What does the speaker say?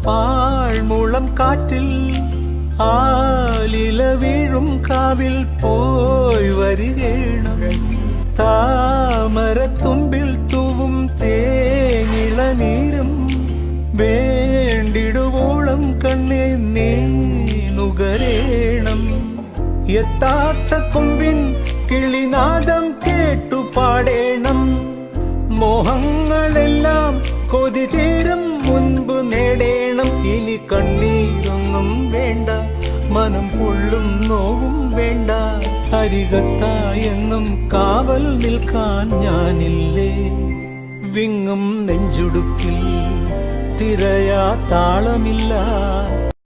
പാഴ്മുളം കാറ്റിൽ ആലില വീഴും കാവിൽ പോയി വരികേണം താമരത്തുമ്പിൽ തൂവും തേനിളനീരും വേണ്ടിടുവോളം കണ്ണേ നീ നുകരേണം എത്താത്ത കൊമ്പിൻ കിളിനാദം കേട്ടു പാടേണം മോഹങ്ങളെല്ലാം കൊതി തീരും മുൻപ് നേടേണം ഇനി കണ്ണീരൊന്നും വേണ്ട മനം പൊള്ളും നോവും വേണ്ട അരികത്തായെന്നും കാവൽ നിൽക്കാൻ ഞാനില്ലേ വിങ്ങും നെഞ്ചുടുക്കിൽ തിരയാ താളമില്ല